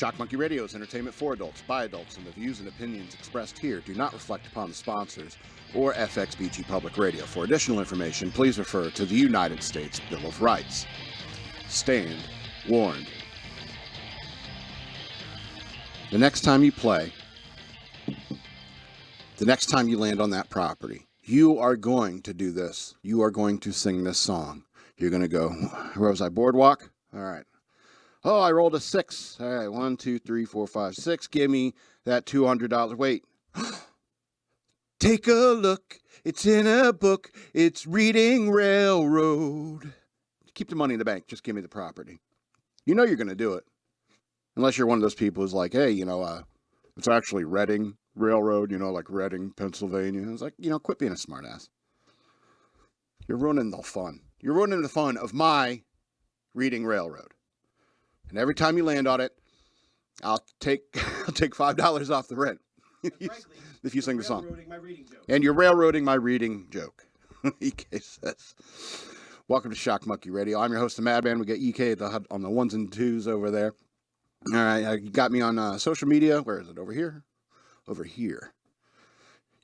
Shock Monkey Radio is entertainment for adults, by adults, and the views and opinions expressed here do not reflect upon the sponsors or FXBG Public Radio. For additional information, please refer to the United States Bill of Rights. Stand warned. The next time you play, the next time you land on that property, you are going to do this. You are going to sing this song. You're going to go, where was I, Boardwalk? All right. Oh, I rolled a 6. All right, 1, 2, 3, 4, 5, 6. Give me that $200. Wait. Take a look. It's in a book. It's Reading Railroad. Keep the money in the bank. Just give me the property. You know you're going to do it. Unless you're one of those people who's like, hey, it's actually Reading Railroad, like Reading, Pennsylvania. It's like, quit being a smartass. You're ruining the fun. You're ruining the fun of my Reading Railroad. And every time you land on it, I'll take $5 off the rent if you sing the song. And you're railroading my reading joke. EK says. Welcome to Shock Monkey Radio. I'm your host, the Madman. We got EK on the ones and twos over there. All right, you got me on social media. Where is it? Over here? Over here.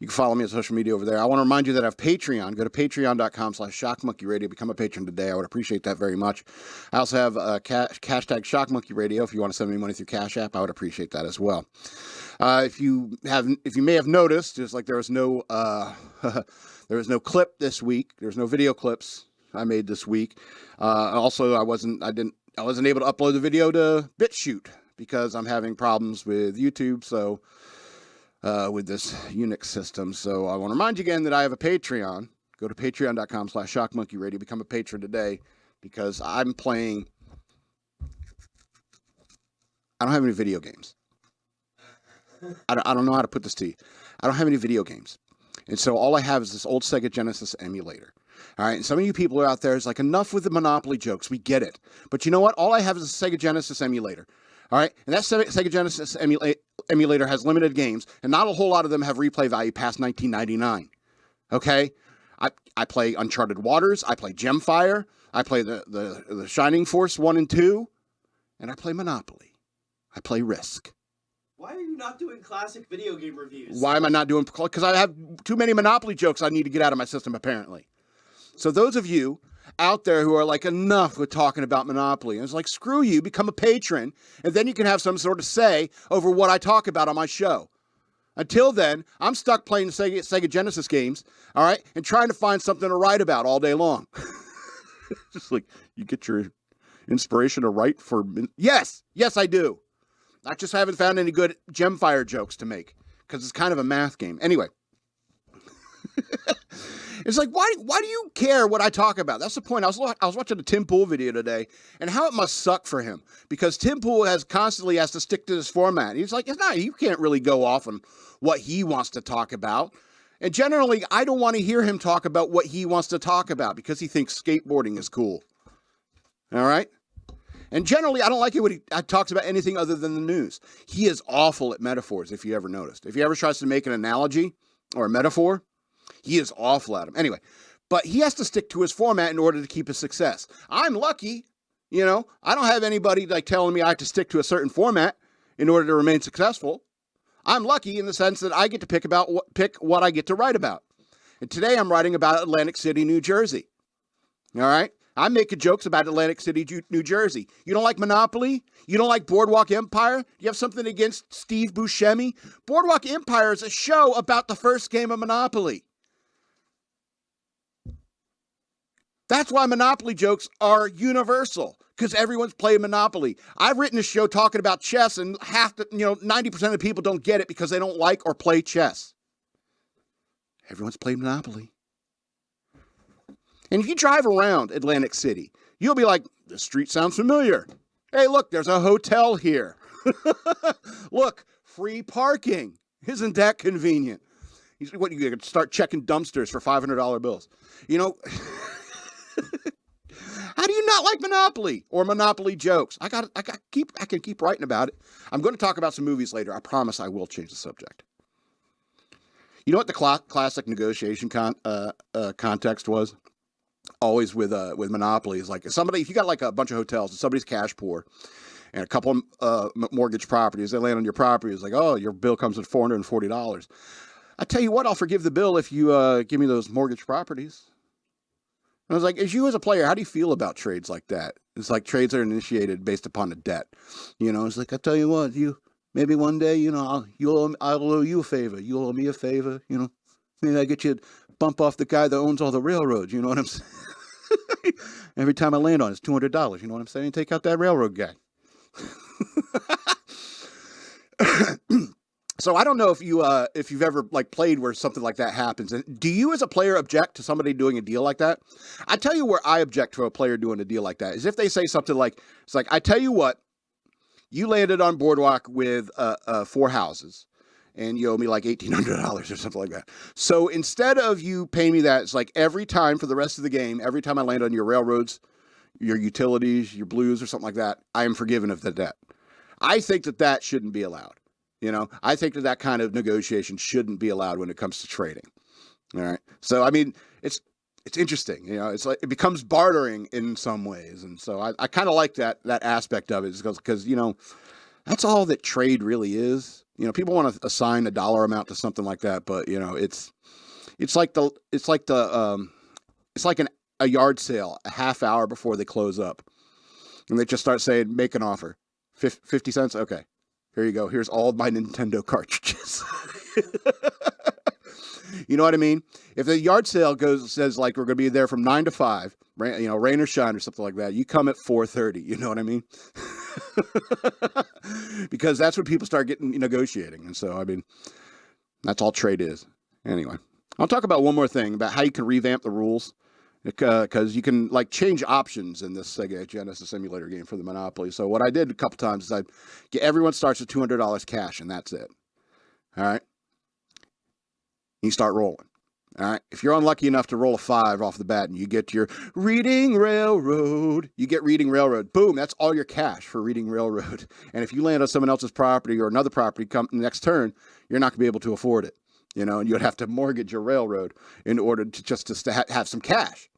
You can follow me on social media over there. I want to remind you that I have Patreon. Go to patreon.com/shockmonkeyradio. Become a patron today. I would appreciate that very much. I also have hashtag shockmonkeyradio. If you want to send me money through Cash App, I would appreciate that as well. If you may have noticed, there was no clip this week. There's no video clips I made this week. Also, I wasn't able to upload the video to BitChute because I'm having problems with YouTube. So. With this Unix system. So I want to remind you again that I have a Patreon. Go to patreon.com/shockmonkeyradio. Become a patron today because I'm playing. I don't have any video games. I don't know how to put this to you. I don't have any video games. And so all I have is this old Sega Genesis emulator. All right. And some of you people are out there is like, enough with the Monopoly jokes. We get it. But you know what? All I have is a Sega Genesis emulator. All right, and that Sega Genesis emulator has limited games, and not a whole lot of them have replay value past 1999. Okay, I play Uncharted Waters, I play Gemfire, I play the Shining Force 1 and 2, and I play Monopoly. I play Risk. Why are you not doing classic video game reviews? Why am I not doing? Because I have too many Monopoly jokes I need to get out of my system, apparently. So those of you out there who are like, enough with talking about Monopoly, and it's like, screw you, become a patron, and then you can have some sort of say over what I talk about on my show. Until then, I'm stuck playing Sega Genesis games, all right, and trying to find something to write about all day long. Just like, you get your inspiration to write for... Yes, I do. I just haven't found any good Gemfire jokes to make, because it's kind of a math game. Anyway. It's like, why do you care what I talk about? That's the point. I was watching a Tim Pool video today, and how it must suck for him, because Tim Pool constantly has to stick to this format. He's like, you can't really go off on what he wants to talk about. And generally, I don't want to hear him talk about what he wants to talk about because he thinks skateboarding is cool. All right? And generally, I don't like it when he talks about anything other than the news. He is awful at metaphors, if you ever noticed. If he ever tries to make an analogy or a metaphor, he is awful at them. Anyway, but he has to stick to his format in order to keep his success. I'm lucky, I don't have anybody like telling me I have to stick to a certain format in order to remain successful. I'm lucky in the sense that I get to pick what I get to write about. And today I'm writing about Atlantic City, New Jersey. All right? I'm making jokes about Atlantic City, New Jersey. You don't like Monopoly? You don't like Boardwalk Empire? You have something against Steve Buscemi? Boardwalk Empire is a show about the first game of Monopoly. That's why Monopoly jokes are universal, because everyone's playing Monopoly. I've written a show talking about chess, and 90% of the people don't get it because they don't like or play chess. Everyone's played Monopoly. And if you drive around Atlantic City, you'll be like, this street sounds familiar. Hey, look, there's a hotel here. Look, free parking. Isn't that convenient? You could start checking dumpsters for $500 bills. How do you not like Monopoly or Monopoly jokes? I can keep writing about it. I'm going to talk about some movies later. I promise I will change the subject. You know what the classic negotiation context was? Always with Monopoly is like if you got like a bunch of hotels and somebody's cash poor, and a couple mortgage properties. They land on your property. It's like, oh, your bill comes at $440. I tell you what, I'll forgive the bill if you give me those mortgage properties. And I was like, as you as a player, how do you feel about trades like that? It's like trades are initiated based upon a debt. It's like, I tell you what, maybe one day, I'll owe you a favor. You'll owe me a favor. Maybe I get you to bump off the guy that owns all the railroads. You know what I'm saying? Every time I land on it's $200. You know what I'm saying? Take out that railroad guy. So I don't know if you've ever played where something like that happens. And do you as a player object to somebody doing a deal like that? I tell you where I object to a player doing a deal like that is if they say something like, it's like, I tell you what, you landed on Boardwalk with 4 houses. And you owe me like $1,800 or something like that. So instead of you paying me that, it's like every time for the rest of the game, every time I land on your railroads, your utilities, your blues or something like that, I am forgiven of the debt. I think that shouldn't be allowed. I think that kind of negotiation shouldn't be allowed when it comes to trading. All right. So, I mean, it's interesting. It's like it becomes bartering in some ways. And so I kind of like that aspect of it because, that's all that trade really is. People want to assign a dollar amount to something like that, but it's like a yard sale a half hour before they close up, and they just start saying, "Make an offer, 50 cents." Okay, here you go. Here's all my Nintendo cartridges. You know what I mean? If the yard sale says like we're going to be there from 9 to 5, rain or shine or something like that, you come at 4:30. You know what I mean? Because that's when people start negotiating. And so, I mean, that's all trade is. Anyway, I'll talk about one more thing about how you can revamp the rules. Because you can change options in this Sega Genesis emulator game for the Monopoly. So what I did a couple times is everyone starts with $200 cash and that's it. All right. You start rolling. All right. If you're unlucky enough to roll a 5 off the bat and you get your Reading Railroad, you get Reading Railroad. Boom. That's all your cash for Reading Railroad. And if you land on someone else's property or another property come next turn, you're not going to be able to afford it. And you'd have to mortgage your railroad in order to have some cash.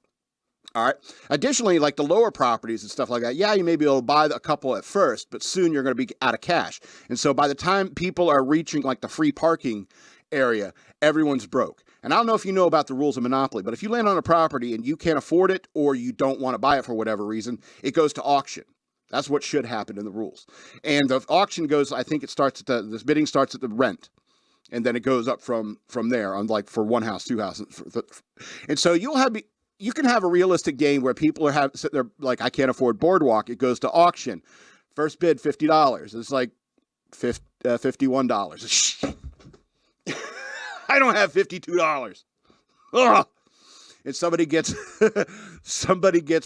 All right. Additionally, like the lower properties and stuff like that, yeah, you may be able to buy a couple at first, but soon you're going to be out of cash. And so by the time people are reaching the free parking area, everyone's broke. And I don't know if you know about the rules of Monopoly, but if you land on a property and you can't afford it or you don't want to buy it for whatever reason, it goes to auction. That's what should happen in the rules. And the auction goes, I think it starts at this bidding starts at the rent. And then it goes up from there on for one house, 2 houses. And so you can have a realistic game where people are sitting there like, I can't afford Boardwalk. It goes to auction. First bid, $50. It's like $51. I don't have $52. Ugh. And somebody gets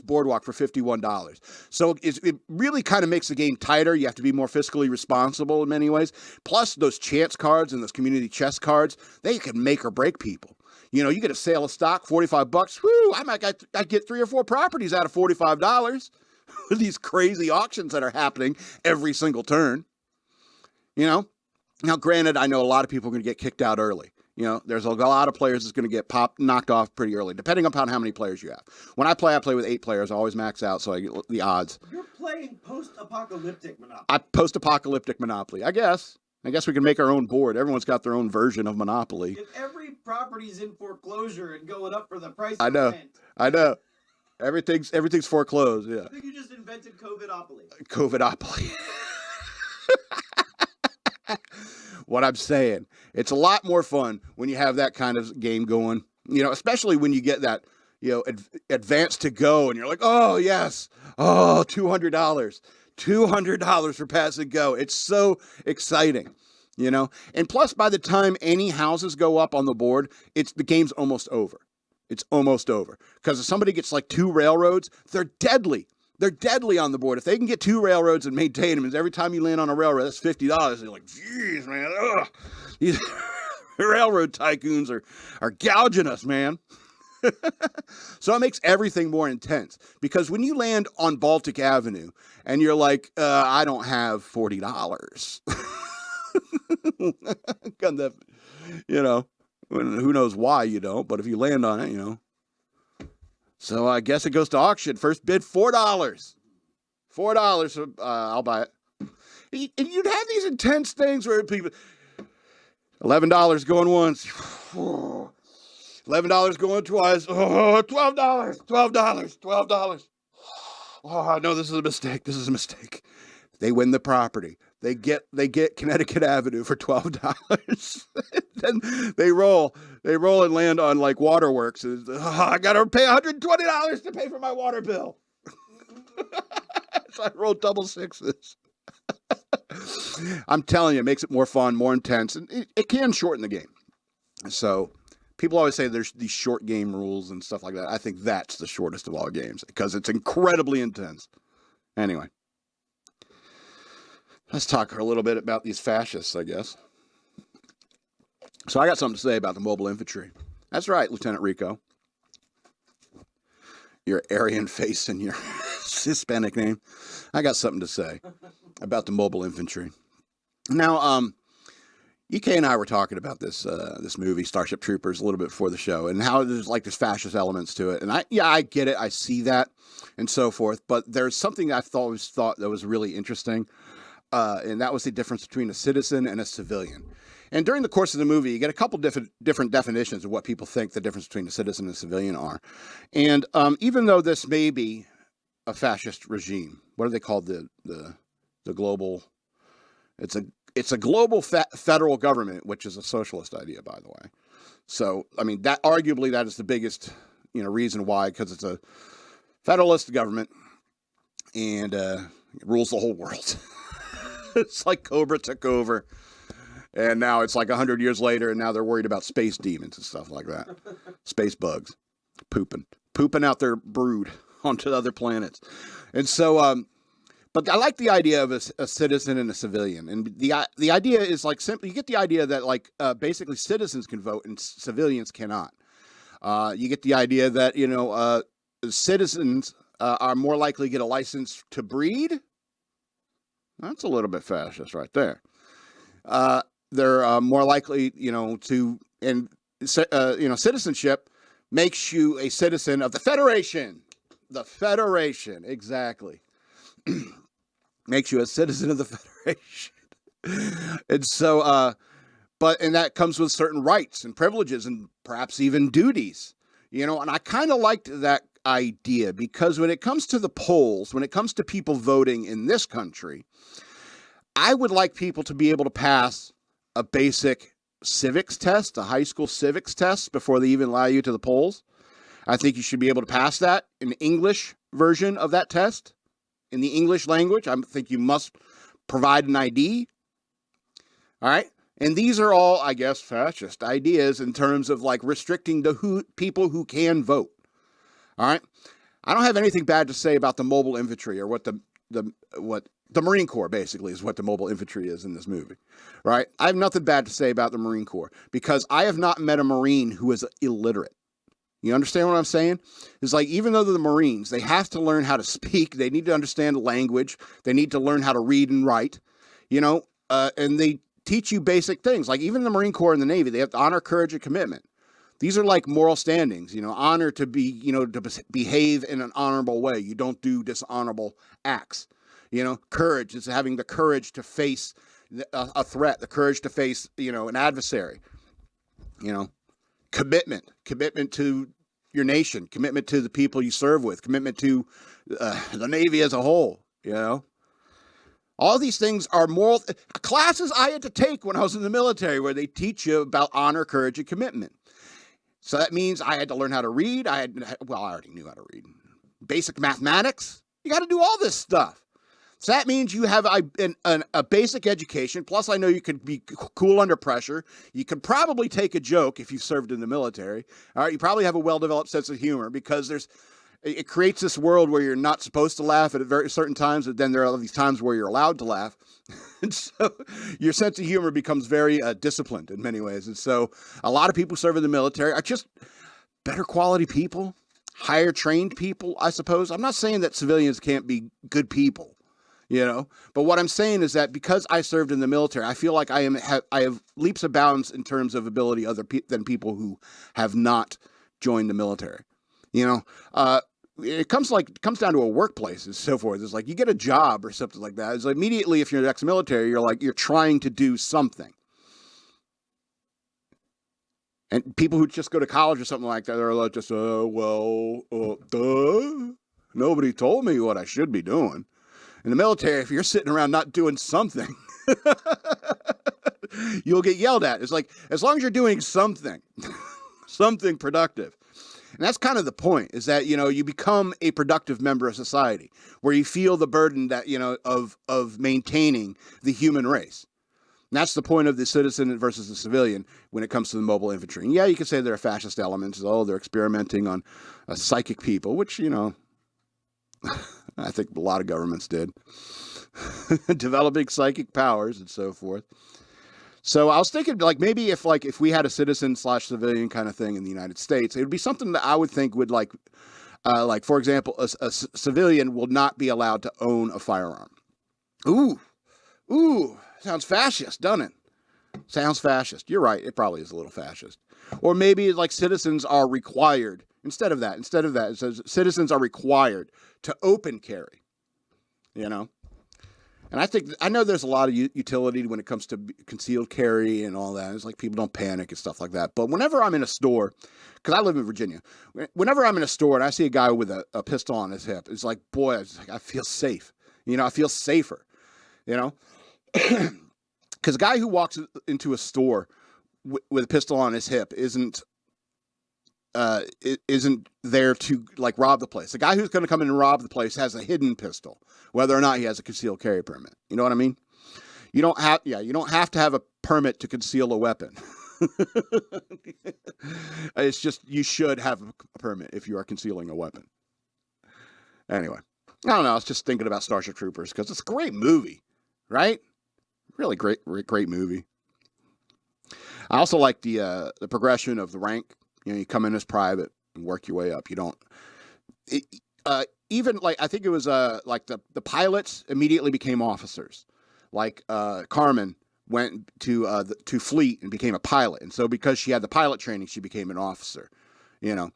Boardwalk for $51. So it really kind of makes the game tighter. You have to be more fiscally responsible in many ways. Plus those chance cards and those community chest cards, they can make or break people. You get a sale of stock, $45. Whoo! I'd get 3 or 4 properties out of $45 with these crazy auctions that are happening every single turn. Now granted, I know a lot of people are going to get kicked out early. There's a lot of players that's going to get knocked off pretty early, depending upon how many players you have. When I play with 8 players. I always max out, so I get the odds. You're playing post-apocalyptic Monopoly. Post-apocalyptic Monopoly, I guess. I guess we can make our own board. Everyone's got their own version of Monopoly. If every property's in foreclosure and going up for the price of rent. I know. Everything's foreclosed, yeah. I think you just invented COVIDopoly. COVIDopoly. What I'm saying, it's a lot more fun when you have that kind of game going, especially when you get that, advance to go and you're like, oh, yes, oh, $200 for pass and go. It's so exciting, and plus by the time any houses go up on the board, the game's almost over. It's almost over because if somebody gets 2 railroads, they're deadly. They're deadly on the board. If they can get 2 railroads and maintain them, and every time you land on a railroad, that's $50. You're like, geez, man, ugh. These railroad tycoons are gouging us, man. So it makes everything more intense because when you land on Baltic Avenue and you're like, I don't have $40. Who knows why you don't, but if you land on it, So I guess it goes to auction. First bid, $4. $4. I'll buy it. And you'd have these intense things where people, $11 going once, $11 going twice, $12, $12. Oh, no, this is a mistake. They win the property. They get Connecticut Avenue for $12. Then they roll and land on like waterworks. I gotta pay $120 to pay for my water bill. So I rolled double sixes. I'm telling you, it makes it more fun, more intense, and it can shorten the game. So people always say there's these short game rules and stuff like that. I think that's the shortest of all games because it's incredibly intense. Anyway, let's talk a little bit about these fascists, I guess. So I got something to say about the mobile infantry. That's right, Lieutenant Rico. Your Aryan face and your Hispanic name. I got something to say about the mobile infantry. Now, EK and I were talking about this movie, Starship Troopers, a little bit before the show, and how there's like this fascist elements to it. And I get it, I see that, and so forth. But there's something I always thought that was really interesting, and that was the difference between a citizen and a civilian. And during the course of the movie, you get a couple different definitions of what people think the difference between a citizen and a civilian are. And even though this may be a fascist regime, what do they call the global? It's a global federal government, which is a socialist idea, by the way. So, I mean, that arguably that is the biggest, reason why, because it's a federalist government and it rules the whole world. It's like Cobra took over, and now it's like 100 years later, and now they're worried about space demons and stuff like that. Space bugs, pooping out their brood onto other planets, and so. But I like the idea of a citizen and a civilian. And the idea is like simply, you get the idea that like basically citizens can vote and civilians cannot. You get the idea that, citizens are more likely to get a license to breed. That's a little bit fascist right there. They're more likely, citizenship makes you a citizen of the Federation. The Federation, exactly. Makes you a citizen of the Federation. And so, and that comes with certain rights and privileges and perhaps even duties, and I kind of liked that idea because when it comes to the polls, when it comes to people voting in this country, I would like people to be able to pass a basic civics test, a high school civics test before they even allow you to the polls. I think you should be able to pass that, an English version of that test. In the English language, I think you must provide an ID. All right. And these are all, I guess, fascist ideas in terms of like restricting the people who can vote. All right. I don't have anything bad to say about the mobile infantry or what the Marine Corps basically is what the mobile infantry is in this movie. Right. I have nothing bad to say about the Marine Corps because I have not met a Marine who is illiterate. You understand what I'm saying? It's like, even though they're the Marines, they have to learn how to speak. They need to understand language. They need to learn how to read and write, and they teach you basic things. Like even the Marine Corps and the Navy, they have to honor, courage, and commitment. These are like moral standings, honor to be, to behave in an honorable way. You don't do dishonorable acts. Courage is having the courage to face a threat, the courage to face, an adversary, commitment to your nation, commitment to the people you serve with, commitment to the Navy as a whole, All these things are moral classes I had to take when I was in the military where they teach you about honor, courage, and commitment. So that means I had to learn how to read. I already knew how to read. Basic mathematics. You got to do all this stuff. So that means you have a basic education. Plus, I know you could be cool under pressure. You could probably take a joke if you've served in the military. All right, you probably have a well-developed sense of humor because it creates this world where you're not supposed to laugh at very certain times, but then there are these times where you're allowed to laugh. And so your sense of humor becomes very disciplined in many ways. And so a lot of people who serve in the military are just better quality people, higher trained people, I suppose. I'm not saying that civilians can't be good people. But what I'm saying is that because I served in the military, I feel like I have leaps of bounds in terms of ability than people who have not joined the military. it comes down to a workplace and so forth. It's like you get a job or something like that. It's like immediately if you're ex-military, you're trying to do something. And people who just go to college or something like that, they're like just, nobody told me what I should be doing. In the military, if you're sitting around not doing something, you'll get yelled at. It's like, as long as you're doing something, something productive. And that's kind of the point, is that, you become a productive member of society where you feel the burden that, of maintaining the human race. And that's the point of the citizen versus the civilian when it comes to the mobile infantry. And yeah, you can say there are fascist elements. Oh, they're experimenting on psychic people, which, I think a lot of governments did. Developing psychic powers and so forth. So I was thinking, maybe if we had a citizen/civilian kind of thing in the United States, it would be something that I would think would for example, a civilian will not be allowed to own a firearm. Ooh, sounds fascist, doesn't it? Sounds fascist. You're right. It probably is a little fascist. Or maybe citizens are required. Instead of that, it says citizens are required to open carry. And I know there's a lot of utility when it comes to concealed carry and all that. It's like people don't panic and stuff like that. But whenever I'm in a store, because I live in Virginia, whenever I'm in a store and I see a guy with a pistol on his hip, it's like, boy, I feel safe. I feel safer. Because a guy who walks into a store with a pistol on his hip isn't there to rob the place. The guy who's going to come in and rob the place has a hidden pistol, whether or not he has a concealed carry permit. You know what I mean? You don't have to have a permit to conceal a weapon. It's just, you should have a permit if you are concealing a weapon. Anyway, I don't know. I was just thinking about Starship Troopers because it's a great movie, right? Really great movie. I also like the progression of the rank. You come in as private and work your way up. You don't, I think it was the pilots immediately became officers. Carmen went to fleet and became a pilot, and so because she had the pilot training, she became an officer. And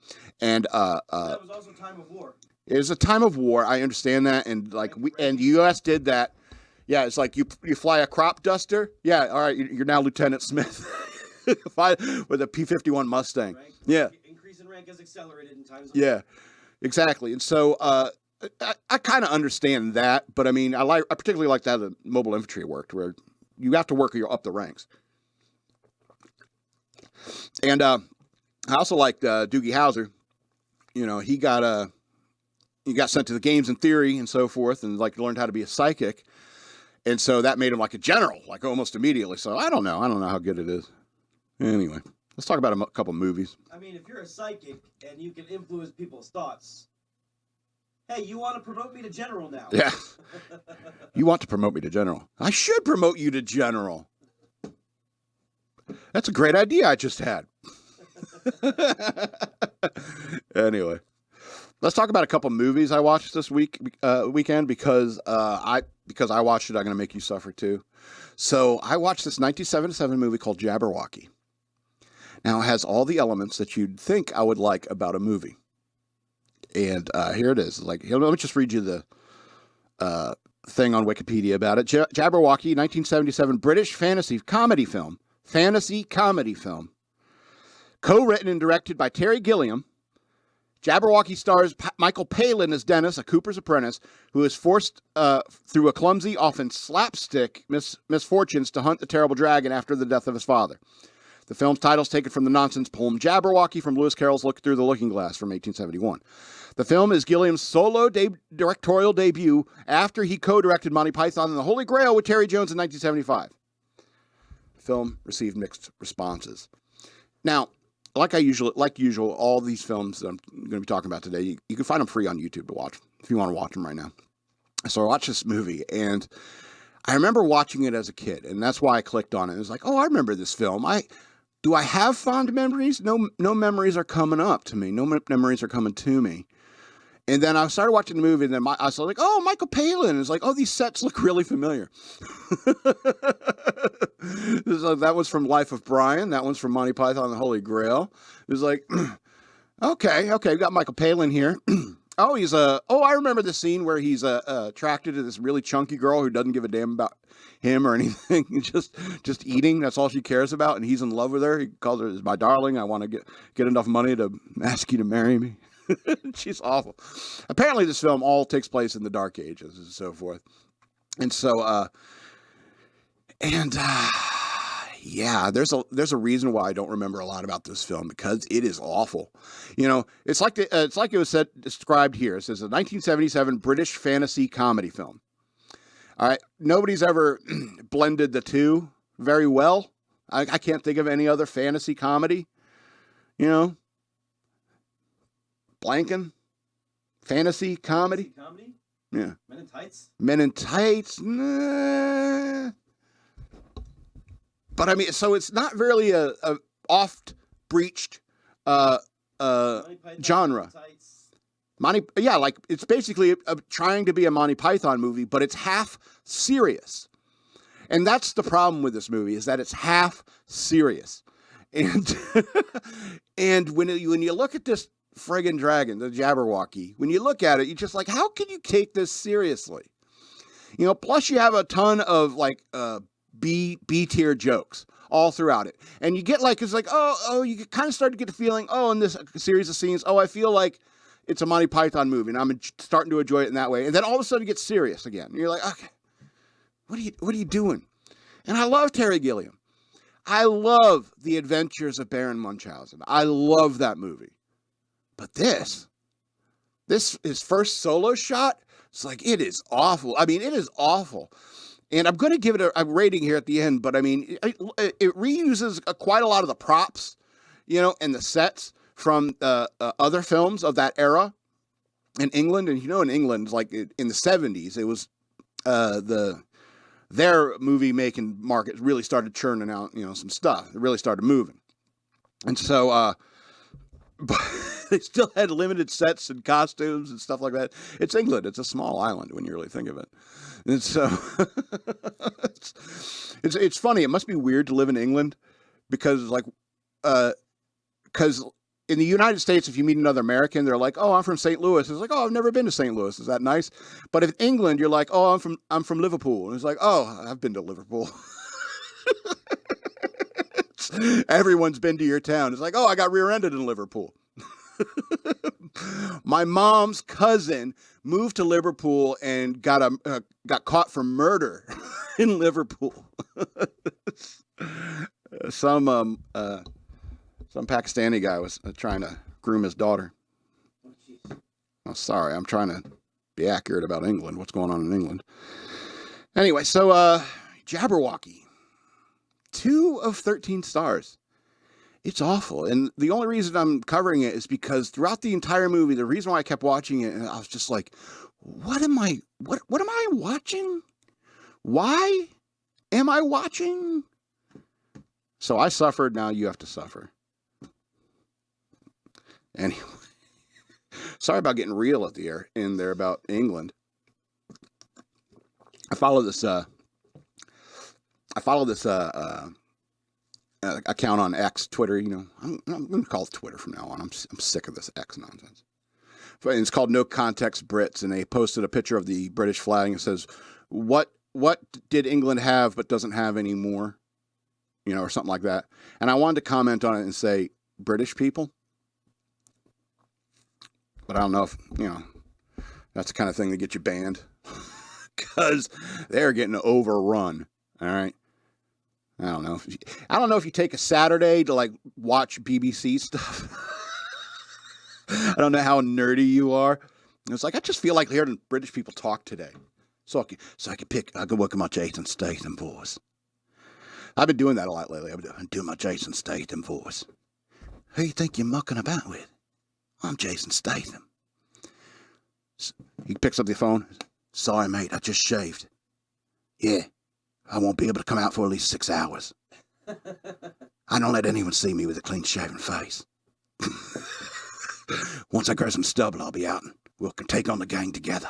that was also time of war. It was a time of war. I understand that, and the U.S. did that. Yeah, it's like you fly a crop duster. Yeah, all right, you're now Lieutenant Smith. With a P-51 Mustang. Rank, yeah. Increase in rank is accelerated in times of war. Exactly. And so I kind of understand that, but I mean, I particularly like that the mobile infantry worked, where you have to work up the ranks. And I also liked Doogie Howser. He got sent to the games in theory and so forth, and learned how to be a psychic. And so that made him like a general, almost immediately. So I don't know how good it is. Anyway, let's talk about a couple movies. I mean, if you're a psychic and you can influence people's thoughts, hey, you want to promote me to general now? Yeah. You want to promote me to general. I should promote you to general. That's a great idea I just had. Anyway, let's talk about a couple movies I watched this weekend because I watched it. I'm going to make you suffer too. So I watched this 1977 movie called Jabberwocky. Now, it has all the elements that you'd think I would like about a movie. And here it is. Let me just read you the thing on Wikipedia about it. Jabberwocky, 1977 British fantasy comedy film. Co-written and directed by Terry Gilliam. Jabberwocky stars Michael Palin as Dennis, a Cooper's apprentice, who is forced through a clumsy, often slapstick misfortunes to hunt the terrible dragon after the death of his father. The film's title is taken from the nonsense poem Jabberwocky from Lewis Carroll's Look Through the Looking Glass from 1871. The film is Gilliam's solo directorial debut after he co-directed Monty Python and the Holy Grail with Terry Jones in 1975. The film received mixed responses. Now, like usual, all these films that I'm going to be talking about today, you can find them free on YouTube to watch if you want to watch them right now. So I watched this movie, and I remember watching it as a kid, and that's why I clicked on it. It was like, oh, I remember this film. Do I have fond memories? No memories are coming up to me. No memories are coming to me. And then I started watching the movie, and then I was like, oh, Michael Palin. It's like, oh, these sets look really familiar. That was from Life of Brian. That one's from Monty Python and the Holy Grail. It was like, okay, we got Michael Palin here. Oh, I remember the scene where he's attracted to this really chunky girl who doesn't give a damn about him or anything. just eating. That's all she cares about. And he's in love with her. He calls her my darling. I want to get enough money to ask you to marry me. She's awful. Apparently this film all takes place in the Dark Ages and so forth. And so, yeah, there's a reason why I don't remember a lot about this film, because it is awful. You know, it's like it was described here. It says a 1977 British fantasy comedy film. All right, nobody's ever blended the two very well. I can't think of any other fantasy comedy. You know, blanking fantasy comedy. Comedy? Yeah. Men in Tights? Men in Tights? Nah. But I mean, so it's not really a oft-breached genre. Like it's basically trying to be a Monty Python movie, but it's half serious. And that's the problem with this movie, is that it's half serious. And and when you look at this friggin' dragon, the Jabberwocky, when you look at it, you're just like, how can you take this seriously? You know, plus you have a ton of like B tier jokes all throughout it. And you get like, it's like, you kind of start to get the feeling, in this series of scenes, I feel like it's a Monty Python movie, and I'm starting to enjoy it in that way. And then all of a sudden it gets serious again. And you're like, okay, what are you doing? And I love Terry Gilliam. I love The Adventures of Baron Munchausen. I love that movie. But this his first solo shot, it's like, it is awful. I mean, it is awful. And I'm going to give it a rating here at the end, but I mean, it reuses quite a lot of the props, you know, and the sets from other films of that era in England. And, you know, in England, like in the 70s, it was their movie making market really started churning out, you know, some stuff. It really started moving. And so, but they still had limited sets and costumes and stuff like that. It's England. It's a small island when you really think of it. And so it's funny. It must be weird to live in England because because in the United States, if you meet another American, they're like, "Oh, I'm from St. Louis." It's like, "Oh, I've never been to St. Louis. Is that nice?" But in England, you're like, "Oh, I'm from Liverpool." And it's like, "Oh, I've been to Liverpool." Everyone's been to your town. It's like, "Oh, I got rear-ended in Liverpool." My mom's cousin moved to Liverpool and got caught for murder in Liverpool. Some Pakistani guy was trying to groom his daughter. Oh, sorry, I'm trying to be accurate about England. What's going on in England? Anyway, so Jabberwocky, 2 of 13 stars. It's awful. And the only reason I'm covering it is because throughout the entire movie, the reason why I kept watching it, and I was just like, what am I watching? Why am I watching? So I suffered. Now you have to suffer. Anyway, sorry about getting real at the end there about England. I follow this account on X, Twitter. You know, I'm going to call it Twitter from now on. I'm sick of this X nonsense. But it's called No Context Brits, and they posted a picture of the British flag, and it says, "What did England have but doesn't have anymore?" You know, or something like that. And I wanted to comment on it and say, British people. But I don't know if, you know, that's the kind of thing that gets you banned, because they're getting overrun. All right. I don't know if you take a Saturday to like watch BBC stuff. I don't know how nerdy you are. It's like, I just feel like hearing British people talk today. So I can work on my Jason Statham voice. I've been doing that a lot lately. I've been doing my Jason Statham voice. Who you think you're mucking about with? I'm Jason Statham. He picks up the phone. Sorry, mate, I just shaved. Yeah. I won't be able to come out for at least 6 hours. I don't let anyone see me with a clean-shaven face. Once I grow some stubble, I'll be out and we'll take on the gang together.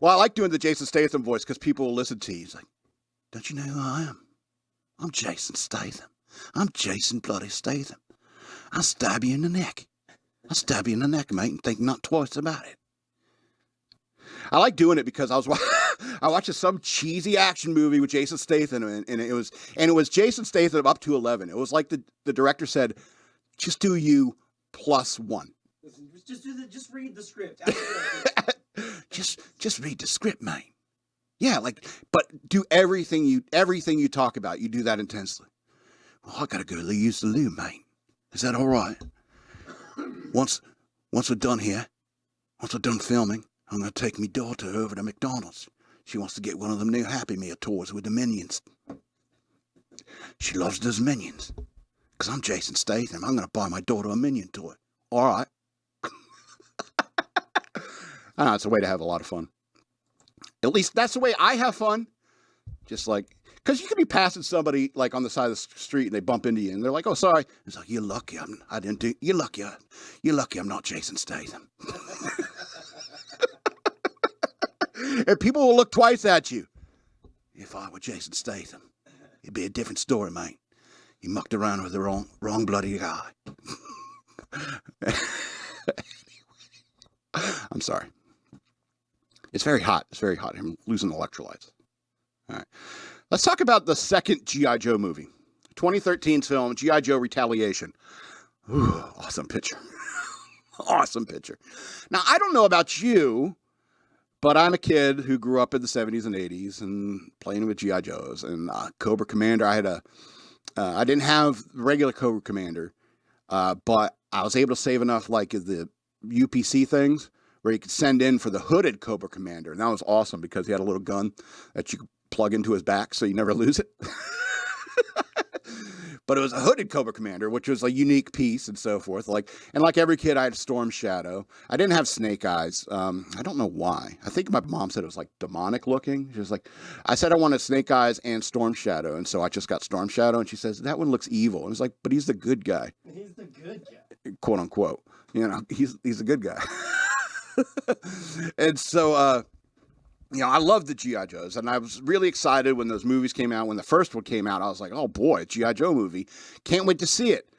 Well, I like doing the Jason Statham voice because people will listen to you. It's like, don't you know who I am? I'm Jason Statham. I'm Jason bloody Statham. I'll stab you in the neck. I'll stab you in the neck, mate, and think not twice about it. I like doing it because I watched some cheesy action movie with Jason Statham, and it was Jason Statham up to 11. It was like the director said, just do you plus 1. Listen, just read the script. just read the script, mate. Yeah, but do everything you talk about. You do that intensely. Well, I gotta go use the loo, mate. Is that all right? Once we're done here, once we're done filming, I'm gonna take my daughter over to McDonald's. She wants to get one of them new Happy Meal toys with the Minions. She loves those Minions. Because I'm Jason Statham. I'm gonna buy my daughter a Minion toy. All right. I know, it's a way to have a lot of fun. At least that's the way I have fun. Just like, because you could be passing somebody like on the side of the street and they bump into you and they're like, "Oh, sorry." It's like, "You're lucky. You're lucky. I'm not Jason Statham." And people will look twice at you. If I were Jason Statham, it'd be a different story, mate. You mucked around with the wrong bloody guy. I'm sorry. It's very hot. I'm losing electrolytes. All right. Let's talk about the second G.I. Joe movie. 2013 film, G.I. Joe Retaliation. Ooh, awesome picture. Awesome picture. Now, I don't know about you, but I'm a kid who grew up in the 70s and 80s and playing with G.I. Joes. And Cobra Commander, I didn't have regular Cobra Commander, but I was able to save enough like the UPC things where you could send in for the hooded Cobra Commander. And that was awesome because he had a little gun that you could plug into his back so you never lose it. But it was a hooded Cobra Commander, which was a unique piece and so forth. Like every kid, I had Storm Shadow. I didn't have Snake Eyes. I don't know why. I think my mom said it was like demonic looking. She was like, I said I wanted Snake Eyes and Storm Shadow. And so I just got Storm Shadow. And she says, that one looks evil. And I was like, but he's the good guy. He's the good guy. Quote unquote. You know, he's a good guy. And so, I love the G.I. Joes, and I was really excited when those movies came out. When the first one came out, I was like, oh boy, G.I. Joe movie. Can't wait to see it.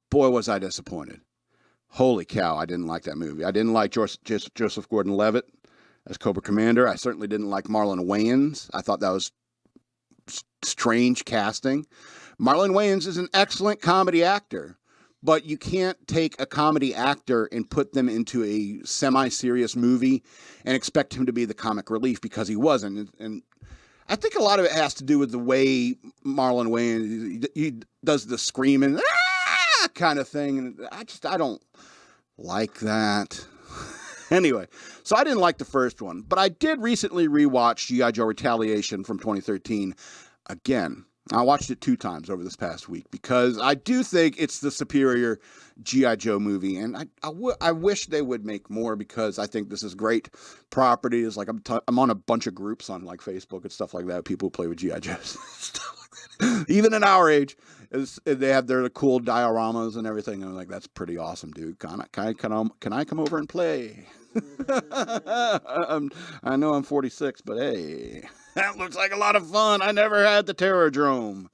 Boy, was I disappointed. Holy cow, I didn't like that movie. I didn't like Joseph Gordon-Levitt as Cobra Commander. I certainly didn't like Marlon Wayans. I thought that was strange casting. Marlon Wayans is an excellent comedy actor, but you can't take a comedy actor and put them into a semi-serious movie and expect him to be the comic relief, because he wasn't. And I think a lot of it has to do with the way Marlon Wayans, he does the screaming kind of thing. And I don't like that. Anyway, so I didn't like the first one, but I did recently rewatch G.I. Joe Retaliation from 2013 again. I watched it 2 times over this past week because I do think it's the superior G.I. Joe movie. And I wish they would make more, because I think this is great property. It's like I'm on a bunch of groups on like Facebook and stuff like that. People who play with G.I. Joes. Stuff like that. Even in our age, they have their cool dioramas and everything. And I'm like, that's pretty awesome, dude. Can I come over and play? I know I'm 46, but hey, that looks like a lot of fun. I never had the Terrordrome.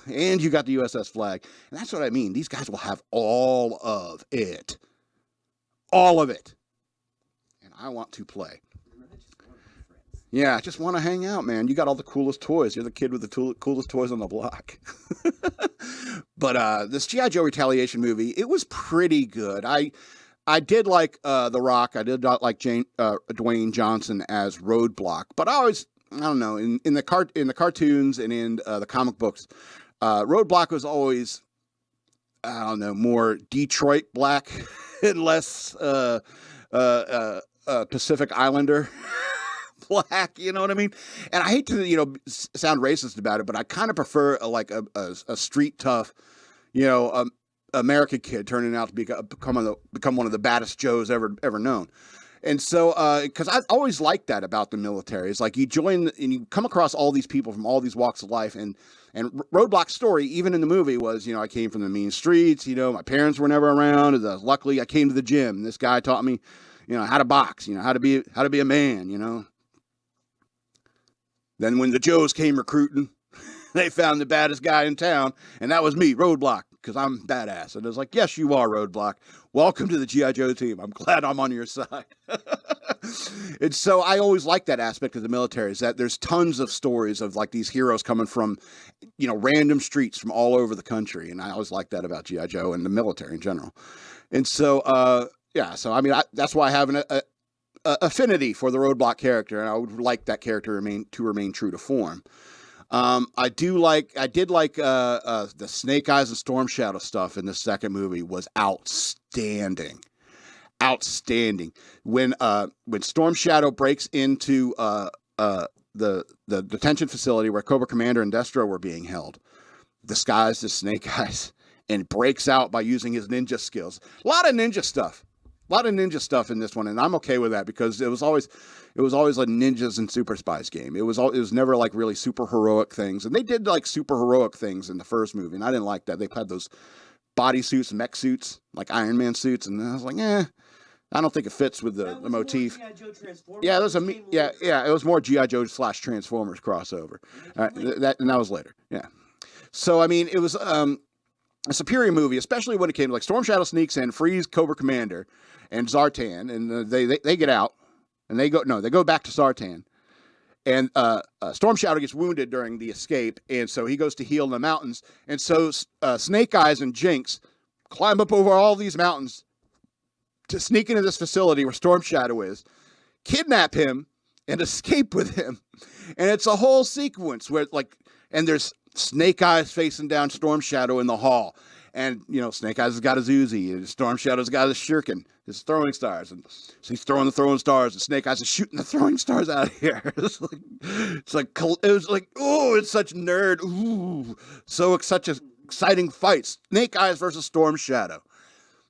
And you got the USS Flag. And that's what I mean. These guys will have all of it. All of it. And I want to play. Yeah, I just want to hang out, man. You got all the coolest toys. You're the kid with the coolest toys on the block. But this G.I. Joe Retaliation movie, it was pretty good. I did like The Rock. I did not like Dwayne Johnson as Roadblock. But I don't know, in the cartoons and in the comic books, Roadblock was always, I don't know, more Detroit black and less Pacific Islander black, you know what I mean? And I hate to, sound racist about it, but I kind of prefer a street tough, American kid turning out to become one of the baddest Joes ever known. And so, because I always liked that about the military. It's like you join and you come across all these people from all these walks of life. And Roadblock's story, even in the movie, was, I came from the mean streets. My parents were never around. Luckily, I came to the gym. This guy taught me, how to box. How to be a man. Then when the Joes came recruiting, they found the baddest guy in town, and that was me, Roadblock. because I'm badass. And it was like, yes, you are, Roadblock. Welcome to the G.I. Joe team. I'm glad I'm on your side. And so I always like that aspect of the military, is that there's tons of stories of like these heroes coming from, random streets from all over the country. And I always like that about G.I. Joe and the military in general. And so, that's why I have an affinity for the Roadblock character, and I would like that character to remain true to form. I did like the Snake Eyes and Storm Shadow stuff in the second movie was outstanding. When Storm Shadow breaks into the detention facility where Cobra Commander and Destro were being held, disguised as Snake Eyes, and breaks out by using his ninja skills. A lot of ninja stuff in this one, and I'm okay with that because it was always a ninjas and super spies game. It was never like really super heroic things, and they did like super heroic things in the first movie, and I didn't like that. They had those bodysuits, mech suits, like Iron Man suits, and I was like, I don't think it fits with the motif. Yeah, it was more G.I. Joe / Transformers crossover. That was later. Yeah. So I mean, it was a superior movie, especially when it came to like Storm Shadow sneaks in, frees Cobra Commander and Zartan, and they get out, and they go back to Zartan, and Storm Shadow gets wounded during the escape, and so he goes to heal in the mountains, and so Snake Eyes and Jinx climb up over all these mountains to sneak into this facility where Storm Shadow is, kidnap him, and escape with him, and it's a whole sequence where and there's Snake Eyes facing down Storm Shadow in the hall. And, Snake Eyes has got his Uzi, and Storm Shadow's got his shuriken, his throwing stars. And so he's throwing the throwing stars, and Snake Eyes is shooting the throwing stars out of here. It's such nerd. Ooh, such an exciting fight. Snake Eyes versus Storm Shadow.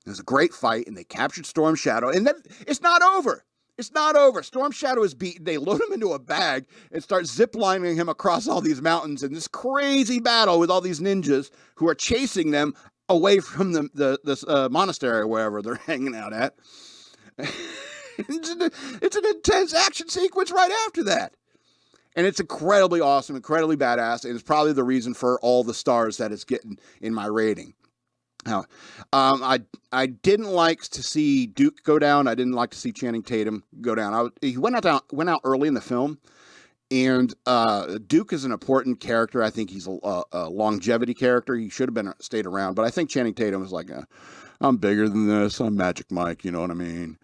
It was a great fight, and they captured Storm Shadow. And then it's not over. It's not over. Storm Shadow is beaten. They load him into a bag and start ziplining him across all these mountains in this crazy battle with all these ninjas who are chasing them away from this monastery or wherever they're hanging out at. It's an intense action sequence right after that. And it's incredibly awesome, incredibly badass, and it's probably the reason for all the stars that it's getting in my rating. Now, I didn't like to see Duke go down. I didn't like to see Channing Tatum go down. He went out early in the film, and Duke is an important character. I think he's a longevity character. He should have stayed around, but I think Channing Tatum was like, I'm bigger than this. I'm Magic Mike. You know what I mean?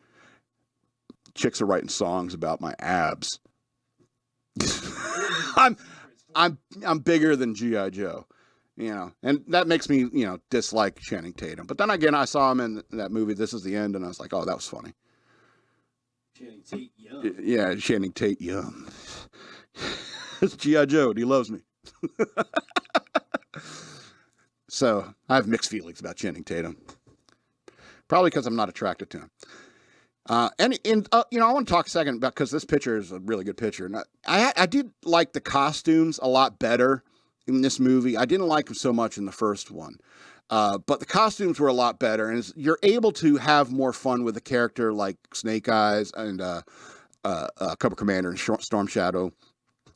Chicks are writing songs about my abs. I'm bigger than G.I. Joe. And that makes me, dislike Channing Tatum. But then again, I saw him in that movie, This Is the End, and I was like, oh, that was funny. Channing Tate Young. Yeah, Channing Tate Young. It's G.I. Joe, and he loves me. So, I have mixed feelings about Channing Tatum. Probably because I'm not attracted to him. I want to talk a second about, because this picture is a really good picture. And I did like the costumes a lot better in this movie. I didn't like them so much in the first one, but the costumes were a lot better, and you're able to have more fun with a character like Snake Eyes and Cobra Commander and Storm Shadow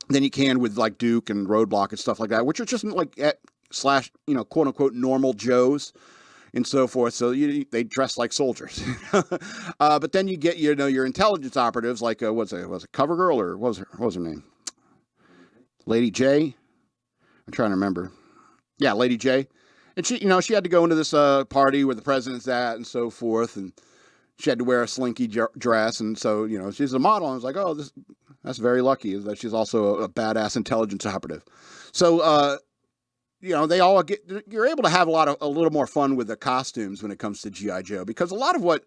than you can with like Duke and Roadblock and stuff like that, which are just like quote unquote normal Joes and so forth. So they dress like soldiers, but then you get your intelligence operatives like was it CoverGirl, or what was her name? Lady J. I'm trying to remember. Yeah, Lady J. And she had to go into this party where the president's at and so forth, and she had to wear a slinky dress, and so she's a model. And I was like, oh, that's very lucky, is that she's also a badass intelligence operative. So they all you're able to have a little more fun with the costumes when it comes to G.I. Joe, because a lot of what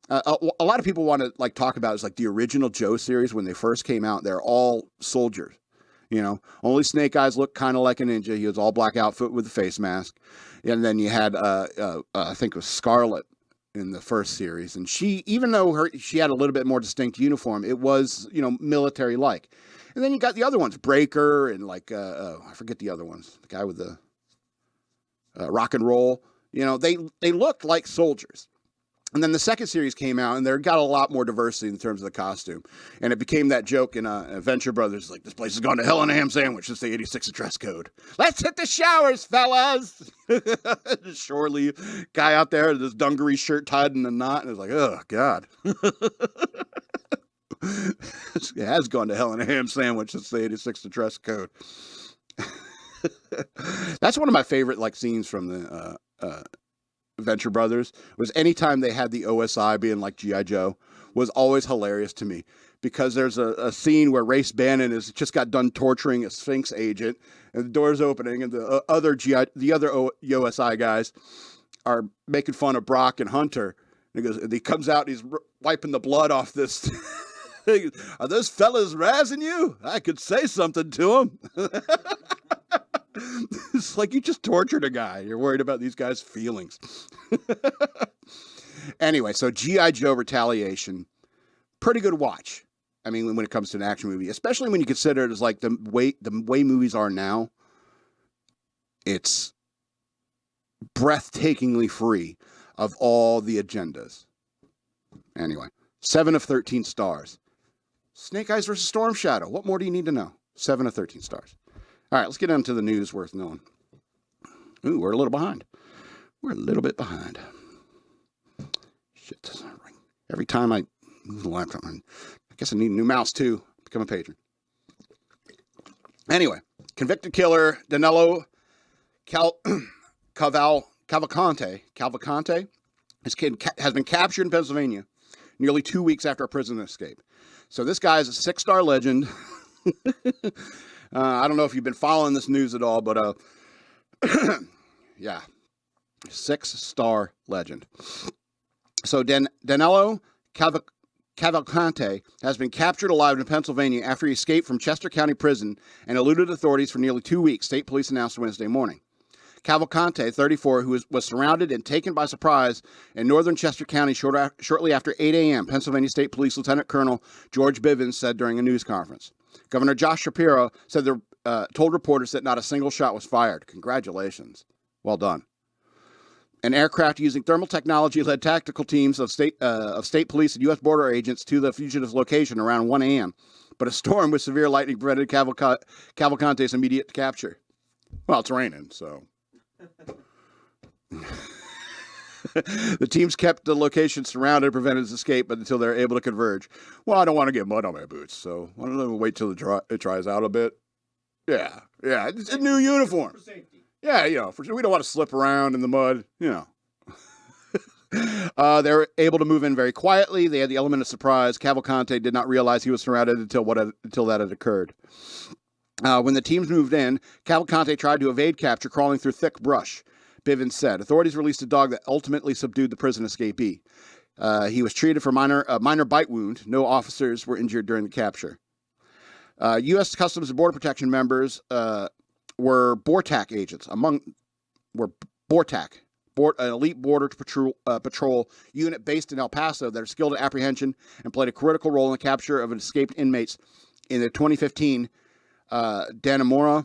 a lot of people want to like talk about is like the original Joe series. When they first came out, they're all soldiers. Only Snake Eyes looked kind of like a ninja. He was all black outfit with a face mask. And then you had, I think it was Scarlet in the first series. And even though she had a little bit more distinct uniform, it was, military-like. And then you got the other ones, Breaker and like, I forget the other ones. The guy with the rock and roll. They looked like soldiers. And then the second series came out, and there got a lot more diversity in terms of the costume. And it became that joke in Venture Brothers, like, this place has gone to hell in a ham sandwich since the 86 dress code. Let's hit the showers, fellas! Shorely, guy out there, this dungaree shirt tied in a knot, and it's like, oh, God. It has gone to hell in a ham sandwich since the 86 dress code. That's one of my favorite, like, scenes from the Venture Brothers, was anytime they had the OSI being like G.I. Joe, was always hilarious to me, because there's a scene where Race Bannon has just got done torturing a Sphinx agent, and the door's opening, and the other OSI guys are making fun of Brock and Hunter. And he comes out and he's wiping the blood off this. Are those fellas razzing you? I could say something to them. It's like you just tortured a guy. You're worried about these guys' feelings. Anyway, so G.I. Joe Retaliation, pretty good watch. I mean, when it comes to an action movie, especially when you consider it as like the way movies are now, it's breathtakingly free of all the agendas. Anyway, 7 of 13 stars. Snake Eyes versus Storm Shadow. What more do you need to know? 7 of 13 stars. All right, let's get into the news worth knowing. Ooh, we're a little behind. We're a little bit behind. Shit. Every time I move the laptop, I guess I need a new mouse too. Become a patron. Anyway, convicted killer Danilo Cavalcante has been captured in Pennsylvania nearly 2 weeks after a prison escape. So this guy is a 6-star legend. I don't know if you've been following this news at all, but yeah, 6-star legend. So Danilo Cavalcante has been captured alive in Pennsylvania after he escaped from Chester County Prison and eluded authorities for nearly 2 weeks, state police announced Wednesday morning. Cavalcante, 34, who was surrounded and taken by surprise in northern Chester County shortly after 8 a.m., Pennsylvania State Police Lieutenant Colonel George Bivens said during a news conference. Governor Josh Shapiro said told reporters that not a single shot was fired. Congratulations. Well done. An aircraft using thermal technology led tactical teams of state police and U.S. border agents to the fugitive's location around 1 a.m., but a storm with severe lightning prevented Cavalcante's immediate capture. Well, it's raining, so... The teams kept the location surrounded and prevented his escape until they were able to converge. Well, I don't want to get mud on my boots, so why don't I wait till it dries out a bit? Yeah, it's a new uniform. For safety. Yeah, we don't want to slip around in the mud, They were able to move in very quietly. They had the element of surprise. Cavalcante did not realize he was surrounded until that had occurred. When the teams moved in, Cavalcante tried to evade capture, crawling through thick brush, Bivens said. Authorities released a dog that ultimately subdued the prison escapee. He was treated for a minor bite wound. No officers were injured during the capture. U.S. Customs and Border Protection members were BORTAC agents. An elite border patrol unit based in El Paso that are skilled at apprehension and played a critical role in the capture of escaped inmates in the 2015 Dannemora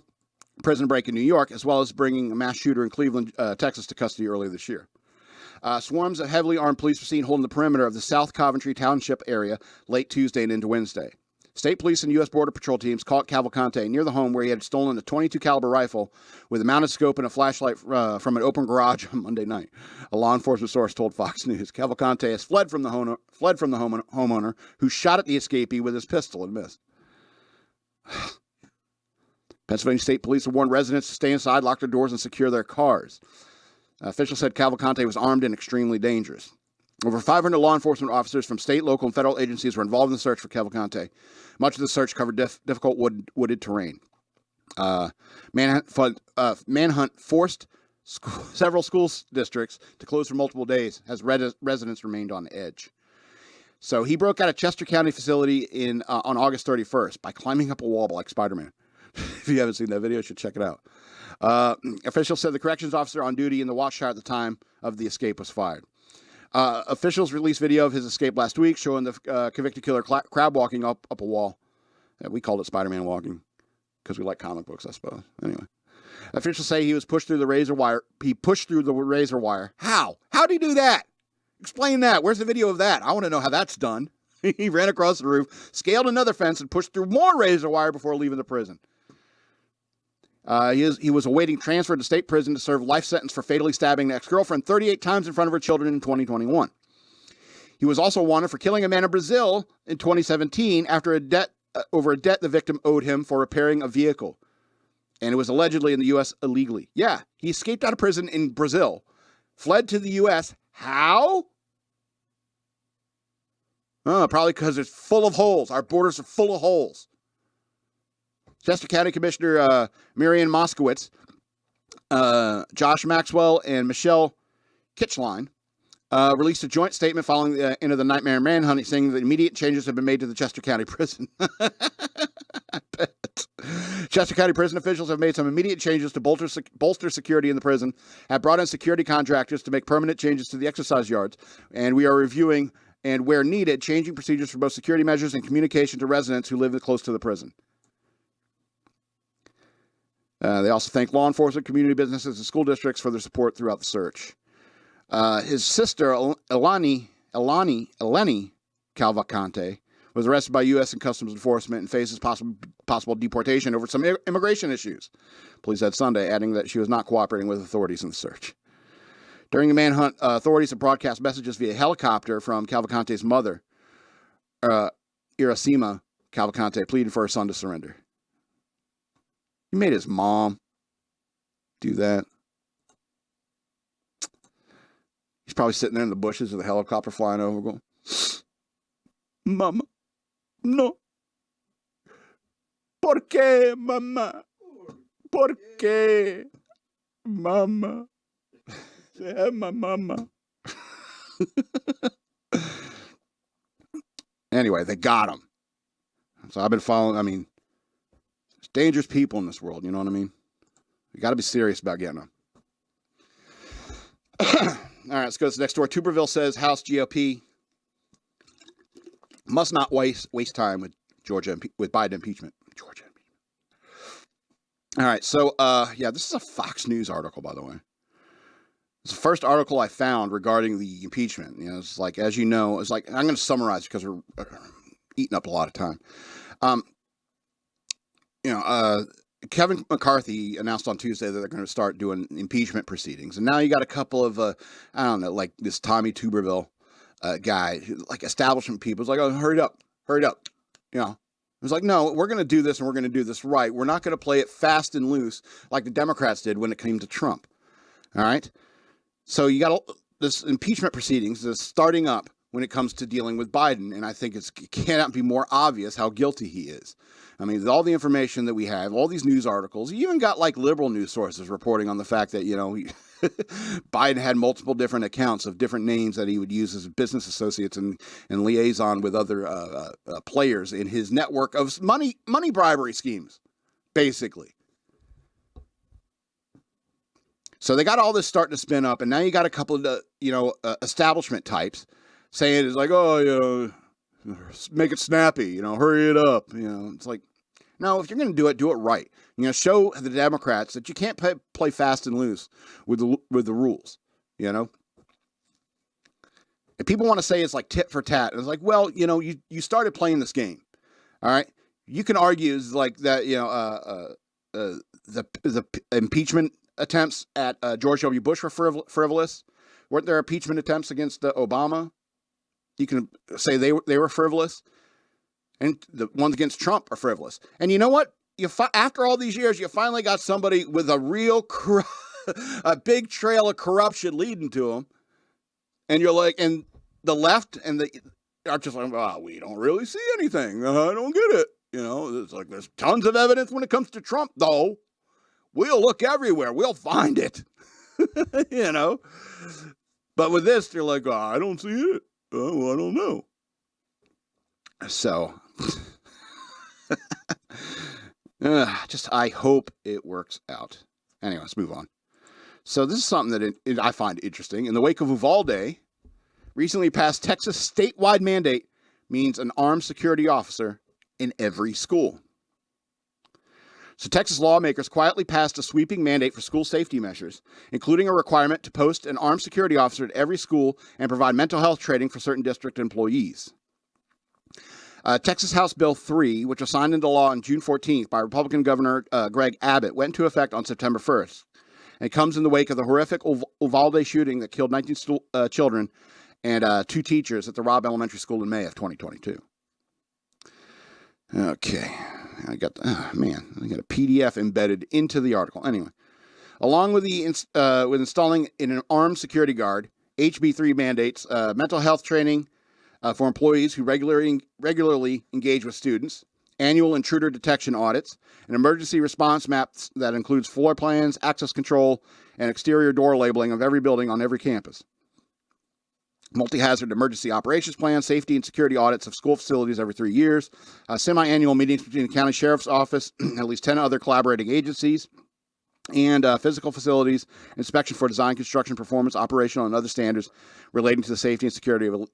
prison break in New York, as well as bringing a mass shooter in Cleveland, Texas to custody earlier this year. Swarms of heavily armed police were seen holding the perimeter of the South Coventry Township area late Tuesday and into Wednesday. State police and U.S. Border Patrol teams caught Cavalcante near the home where he had stolen a .22 caliber rifle with a mounted scope and a flashlight from an open garage on Monday night. A law enforcement source told Fox News. Cavalcante has fled from the homeowner who shot at the escapee with his pistol and missed. Pennsylvania State Police have warned residents to stay inside, lock their doors, and secure their cars. Officials said Cavalcante was armed and extremely dangerous. Over 500 law enforcement officers from state, local, and federal agencies were involved in the search for Cavalcante. Much of the search covered difficult wooded terrain. Manhunt forced several school districts to close for multiple days as residents remained on edge. So he broke out of Chester County facility on August 31st by climbing up a wall like Spider-Man. If you haven't seen that video, you should check it out. Officials said the corrections officer on duty in the watchtower at the time of the escape was fired. Officials released video of his escape last week, showing the convicted killer crab walking up a wall. We called it Spider-Man walking because we like comic books, I suppose. Anyway, officials say he was pushed through the razor wire. He pushed through the razor wire. How? How'd he do that? Explain that. Where's the video of that? I want to know how that's done. He ran across the roof, scaled another fence, and pushed through more razor wire before leaving the prison. He was awaiting transfer to state prison to serve life sentence for fatally stabbing an ex-girlfriend 38 times in front of her children in 2021. He was also wanted for killing a man in Brazil in 2017 after over a debt the victim owed him for repairing a vehicle. And it was allegedly in the U.S. illegally. Yeah, he escaped out of prison in Brazil, fled to the U.S. How? Probably because it's full of holes. Our borders are full of holes. Chester County Commissioner Marian Moskowitz, Josh Maxwell, and Michelle Kitchline released a joint statement following the end of the Nightmare Manhunt, saying that immediate changes have been made to the Chester County Prison. I bet. Chester County Prison officials have made some immediate changes to bolster security in the prison, have brought in security contractors to make permanent changes to the exercise yards, and we are reviewing and, where needed, changing procedures for both security measures and communication to residents who live close to the prison. They also thank law enforcement, community businesses, and school districts for their support throughout the search. His sister, Eleni Cavalcante, was arrested by U.S. and Customs Enforcement and faces possible deportation over some immigration issues. Police said Sunday, adding that she was not cooperating with authorities in the search. During the manhunt, authorities have broadcast messages via helicopter from Cavalcante's mother, Iracema Cavalcante, pleading for her son to surrender. He made his mom do that. He's probably sitting there in the bushes with a helicopter flying over going, Mama, no. ¿Por qué, mamá? ¿Por qué, mama? Se llama mama. Anyway, they got him. So I've been following, there's dangerous people in this world, you know what I mean? You got to be serious about getting them. All right, let's go to the next door. Tuberville says House GOP must not waste time with Biden impeachment. Georgia impeachment. All right, so this is a Fox News article, by the way. It's the first article I found regarding the impeachment. You know, it's like, as you know, it's like, I'm going to summarize because we're eating up a lot of time. Kevin McCarthy announced on Tuesday that they're going to start doing impeachment proceedings. And now you got a couple of, like this Tommy Tuberville guy, like establishment people. It's like, oh, hurry up. You know, it's like, no, we're going to do this and we're going to do this right. We're not going to play it fast and loose like the Democrats did when it came to Trump. All right. So you got this impeachment proceedings is starting up when it comes to dealing with Biden. And I think it cannot be more obvious how guilty he is. I mean, all the information that we have, all these news articles, you even got like liberal news sources reporting on the fact that, you know, Biden had multiple different accounts of different names that he would use as business associates and liaison with other players in his network of money bribery schemes, basically. So they got all this starting to spin up, and now you got a couple of, establishment types saying it's like, oh, you know, make it snappy, you know, hurry it up. You know, it's like, no, if you're going to do it right. You know, show the Democrats that you can't play fast and loose with the rules, you know. And people want to say it's like tit for tat. And it's like, well, you know, you started playing this game, all right? You can argue is like that, you know, the impeachment attempts at George W. Bush were frivolous. Weren't there impeachment attempts against Obama? You can say they were frivolous, and the ones against Trump are frivolous. And you know what? After all these years, you finally got somebody with a real a big trail of corruption leading to him, and you're like, and the left and the are just like, oh, we don't really see anything. I don't get it. You know, it's like there's tons of evidence when it comes to Trump, though. We'll look everywhere. We'll find it. You know, but with this, they're like, oh, I don't see it. Oh, I don't know. So, I hope it works out. Anyway, let's move on. So this is something that I find interesting. In the wake of Uvalde, recently passed Texas statewide mandate means an armed security officer in every school. So Texas lawmakers quietly passed a sweeping mandate for school safety measures, including a requirement to post an armed security officer at every school and provide mental health training for certain district employees. Texas House Bill 3, which was signed into law on June 14th by Republican Governor Greg Abbott, went into effect on September 1st. And it comes in the wake of the horrific Uvalde shooting that killed 19 children and 2 teachers at the Robb Elementary School in May of 2022. Okay, I got a PDF embedded into the article. Anyway, along with with installing an armed security guard, HB 3 mandates mental health training for employees who regularly engage with students, annual intruder detection audits, an emergency response maps that includes floor plans, access control, and exterior door labeling of every building on every campus. Multi-hazard emergency operations plan, safety and security audits of school facilities every 3 years, semi-annual meetings between the county sheriff's office, at least 10 other collaborating agencies, and physical facilities, inspection for design, construction, performance, operational, and other standards relating to the safety and security of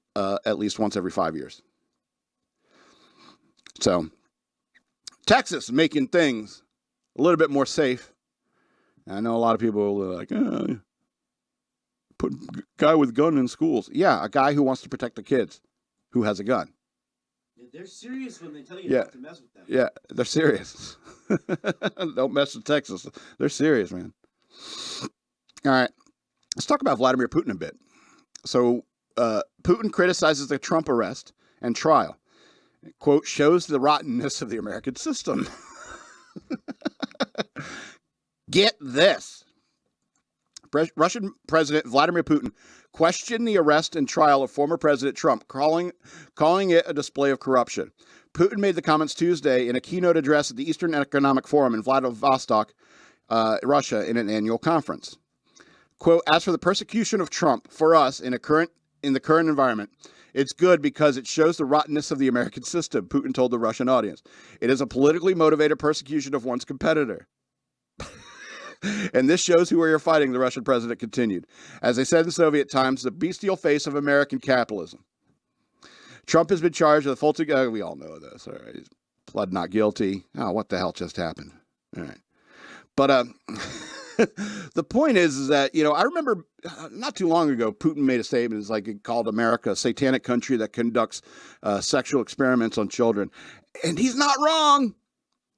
at least once every 5 years. So, Texas making things a little bit more safe. I know a lot of people are like, put a guy with a gun in schools. Yeah, a guy who wants to protect the kids who has a gun. They're serious when they tell you not to mess with them. Yeah, they're serious. Don't mess with Texas. They're serious, man. All right. Let's talk about Vladimir Putin a bit. So, Putin criticizes the Trump arrest and trial. Quote, shows the rottenness of the American system. Get this. Russian President Vladimir Putin questioned the arrest and trial of former President Trump, calling it a display of corruption. Putin made the comments Tuesday in a keynote address at the Eastern Economic Forum in Vladivostok, Russia, in an annual conference. Quote, as for the persecution of Trump, for us in the current environment, it's good because it shows the rottenness of the American system, Putin told the Russian audience. It is a politically motivated persecution of one's competitor. And this shows who we are fighting, the Russian president continued. As they said in Soviet times, the bestial face of American capitalism. Trump has been charged with faulty... we all know this. All right. He's pled not guilty. Oh, what the hell just happened? All right. But the point is that, I remember not too long ago, Putin made a statement. It's like he called America a satanic country that conducts sexual experiments on children. And he's not wrong.